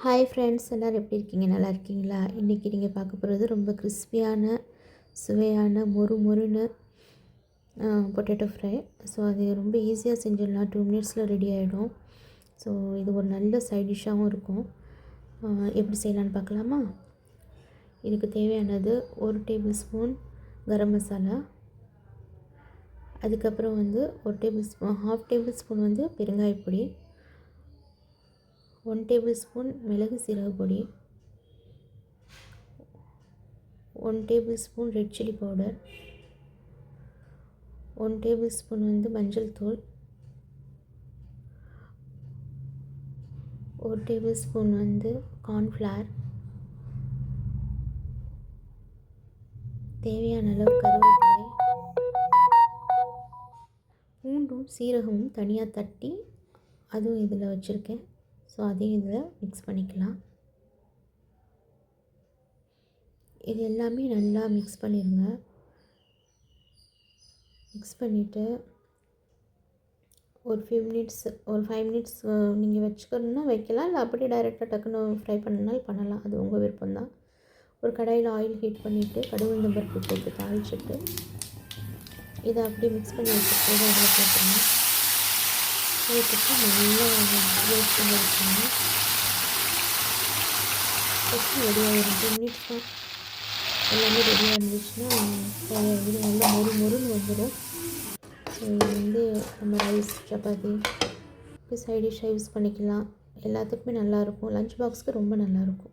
Hi friends, எல்லோரும் எப்படி இருக்கீங்க? நல்லா இருக்கீங்களா? இன்றைக்கி நீங்கள் பார்க்க போகிறது ரொம்ப கிறிஸ்பியான சுவையான மொறுன்னு பொட்டேட்டோ ஃப்ரை. ஸோ அது ரொம்ப ஈஸியாக செஞ்சிடலாம், 2 மினிட்ஸில் ரெடி ஆகிடும். ஸோ இது ஒரு நல்ல சைட் டிஷ்ஷாகவும் இருக்கும். எப்படி செய்யலான்னு பார்க்கலாமா? இதுக்கு தேவையானது 1 டேபிள் ஸ்பூன் கரம் மசாலா, அதுக்கப்புறம் வந்து 1 டேபிள் ஸ்பூன் வந்து பெருங்காயப்பொடி, 1 டேபிள் ஸ்பூன் மிளகு சீரக பொடி, 1 table spoon red chilli powder, 1 table spoon வந்து மஞ்சள் தூள், 1 டேபிள் ஸ்பூன் வந்து கார்ன்ஃப்ளவர், தேவையான அளவு கருவேப்பிலை, பூண்டும் சீரகமும் தனியாக தட்டி அதுவும் இதில் வச்சுருக்கேன். ஸோ அதையும் இதில் மிக்ஸ் பண்ணிக்கலாம். இது எல்லாமே நல்லா மிக்ஸ் பண்ணிடுங்க. மிக்ஸ் பண்ணிவிட்டு ஒரு 5 மினிட்ஸ் நீங்கள் வச்சுக்கணுன்னா வைக்கலாம், இல்லை அப்படியே டைரெக்டாக டக்குன்னு ஃப்ரை பண்ணனாலும் பண்ணலாம். அது உங்கள் விருப்பம்தான். ஒரு கடாயில் ஆயில் ஹீட் பண்ணிவிட்டு கடுகு உளுந்தம் பருப்பு போட்டு தாளிச்சிட்டு இதை அப்படியே மிக்ஸ் பண்ணி வச்சுட்டு அதில் போட்டுருங்க. போட்டுட்டு நல்லா ரோஸ்ட் பண்ணி வச்சுருங்க. ஃபஸ்ட்டு ரெடியாக 2 மினிட்ஸ் தான். எல்லாமே ரெடியாக இருந்துச்சுன்னா இது நல்லா மொறுன்னு வந்துடும். ஸோ இது வந்து நம்ம ரைஸ், சப்பாத்தி, சைட் டிஷ்ஷாக யூஸ் பண்ணிக்கலாம். எல்லாத்துக்குமே நல்லாயிருக்கும். லஞ்ச் பாக்ஸுக்கு ரொம்ப நல்லாயிருக்கும்.